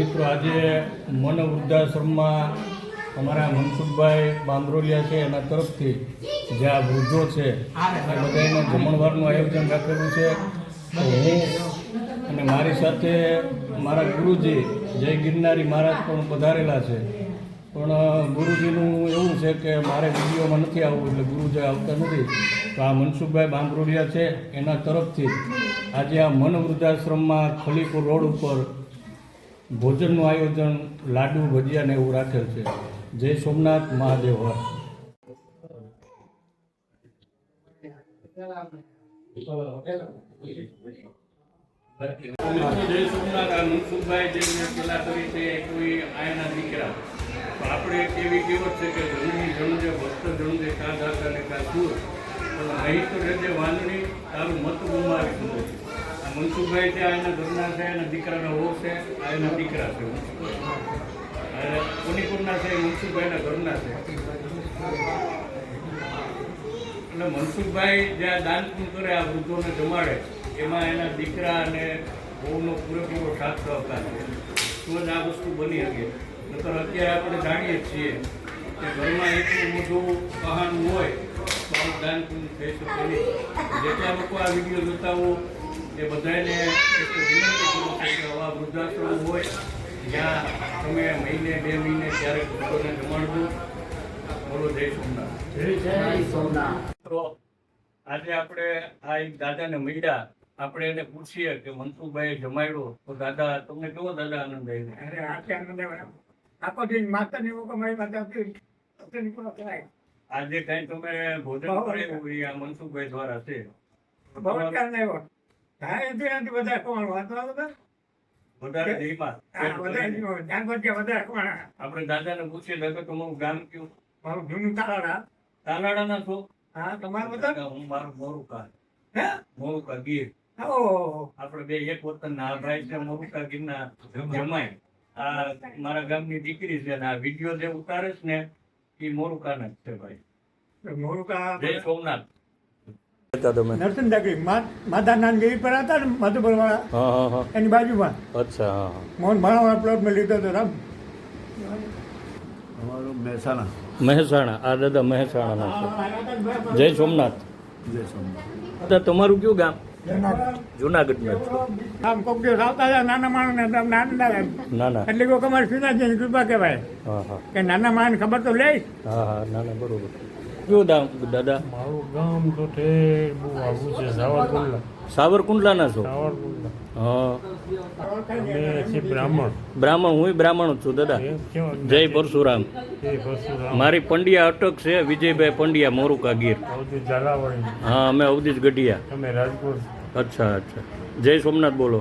મિત્રો આજે મન વૃદ્ધાશ્રમમાં અમારા મનસુખભાઈ બાંદરોલિયા છે એના તરફથી જે આ વૃદ્ધો છે એ બધાને જમણવારનું આયોજન રાખેલું છે. તો હું અને મારી સાથે મારા ગુરુજી જય ગિરનારી મહારાજ પણ પધારેલા છે. પણ ગુરુજીનું એવું છે કે મારે વિડીયોમાં નથી આવવું એટલે ગુરુજી આવતા નથી. તો આ મનસુખભાઈ બાંદરોલિયા છે એના તરફથી આજે આ મન વૃદ્ધાશ્રમમાં ખલીપુર રોડ ઉપર ભોજનનું આયોજન લાડુ ભજીયા ને એવું રાખેલ છે. જય સોમનાથ મહાદેવ હર. જય સોમનાથ. આ મનસુખભાઈ જે મેં પેલા કરી છે કોઈ આયના દીકરા. તો આપણે એવી કહેવત છે કે જણની જણજે ભક્ત જણજે કા દાતા ને કા સુર, પણ અહીં તો રહેજે વાંદણી તારું મત ગુમાવી દીધો. મનસુખભાઈ છે એના ઘરના છે, એના દીકરાના ઓર છે, આ એના દીકરા છે. કોનીપુરના છે મનસુખભાઈના ઘરના છે. એટલે મનસુખભાઈ જે આ દાન પૂન કરે, આ વૃદ્ધોને જમાડે, એમાં એના દીકરા અને બહુનો પૂરેપૂરો સાથ સહકાર છે. તો જ આ વસ્તુ બની શકે. નકર અત્યારે આપણે જાણીએ છીએ કે ઘરમાં એટલું મોટું કહાનું હોય તો આવું દાન પૂન થઈ શકે નહીં. જેટલા લોકો આ વિડીયો જોતા હો એ બધાને એક વિનંતી કરું છું કે આવા વૃદ્ધાશ્રમ હોય જ્યાં તમે મહિને 2 મહિને ક્યારેક વૃદ્ધોને જમાડજો. બોલો જય સોમનાથ. જય સોમનાથ. તો આજે આપણે આ એક દાદાને મળ્યા. આપણે એને પૂછીએ કે મનસુખભાઈએ જમાડ્યો તો દાદા તમને કેવો દાદા આનંદ આવ્યો? અરે આખે આનંદ આવ્યો. આખો દિન માતાની મારી માતા આજે કઈ તમે ભોજન કરેલું આ મનસુખભાઈ દ્વારા છે? આપણે દાદાને પૂછીએ દાદા તમારું ગામ કયું? મારું જૂનું તાલાડા. તાલાડા ના છો? હા, તમારું બધા? હું મારું મોરુકા. હે? મોરુકા ગીર. આપણે બે એક વતન ના. આ ભાઈ છે મોરુકા ગીરના જમાઈ. આ મારા ગામની દીકરી છે. આ વિડીયો જે ઉતારે છે ને એ મોરુકાના જ છે ભાઈ. મોરુકા. જય સોમનાથ. નરસિંહ ડાકરી માતા નાન ગીરી પર હતા ને મધુપુર વાળા, એની બાજુમાં. અચ્છા. મોહન ભાણાવાળા પ્લોટ મેં લીધો હતો. રામ મહેસાણા. મહેસાણા. આ દાદા મહેસાણાના છે. જય સોમનાથ. જય સોમનાથ. દાદા તમારું કયું ગામ? જુનાગઢ. આમ કોક દિવસ આવતા હતા નાના માણસ ને આનંદ આવે. નાના એટલે કોઈક અમારી પિતાજીની કૃપા કહેવાય કે નાના માણસ ખબર તો લે. હા નાના બરોબર. કયું ગામ દાદા? મારું ગામ તો તે બહુ આવું છે, સાવરકુંડલા. સાવરકુંડલાના છો? સાવરકુંડલા. હા. અમે છીએ બ્રાહ્મણ. બ્રાહ્મણ. હું બ્રાહ્મણ જ છું દાદા. જય પરશુરામ. મારી પંડ્યા અટક છે વિજયભાઈ પંડ્યા, મોરુકા ગીર. ઝાલાવાડી. હા, અમે અવધીશ ગઢિયા. અમે રાજકોટ. અચ્છા. જય સોમનાથ. બોલો.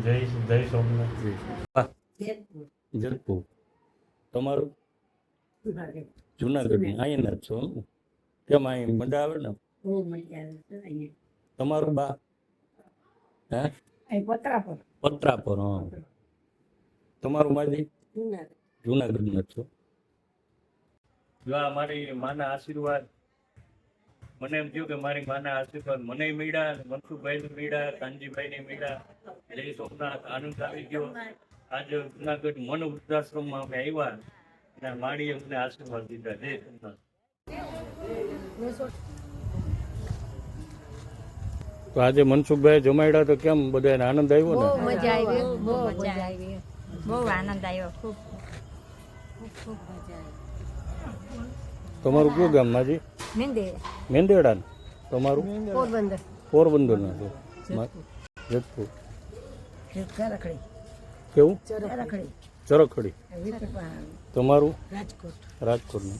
જય સોમનાથ. જલપુર. તમારું? જુનાગઢ. અહીંના જ છો? કેમ અહીં મજા આવે ને? તમારું બા? હે? પત્રાપર. હા. તમારું માજી? જુનાગઢ ના છો? જો આ મારી માના આશીર્વાદ. મને એમ થયું કે મારી માના આશીર્વાદ મને મળ્યા, મનસુખભાઈ ને મળ્યા, કાનજીભાઈ ને મળ્યા. જય સોમનાથ. આનંદ આવી ગયો. આજે જુનાગઢ મન વૃદ્ધાશ્રમમાં અમે આવ્યા અને માળીએ અમને આશીર્વાદ દીધા. જય સોમનાથ. તો આજે મનસુખભાઈ જમાડ્યા તો કેમ બધાને આનંદ આવ્યો ને? બહુ મજા આવી. બહુ મજા આવી. બહુ આનંદ આવ્યો. ખૂબ ખૂબ મજા આવી. તમારું કયું ગામ માજી? મેંદેડા. તમારું? પોરબંદર ના છો? જેતપુર. કેવું? ચરખડી. તમારું? રાજકોટ.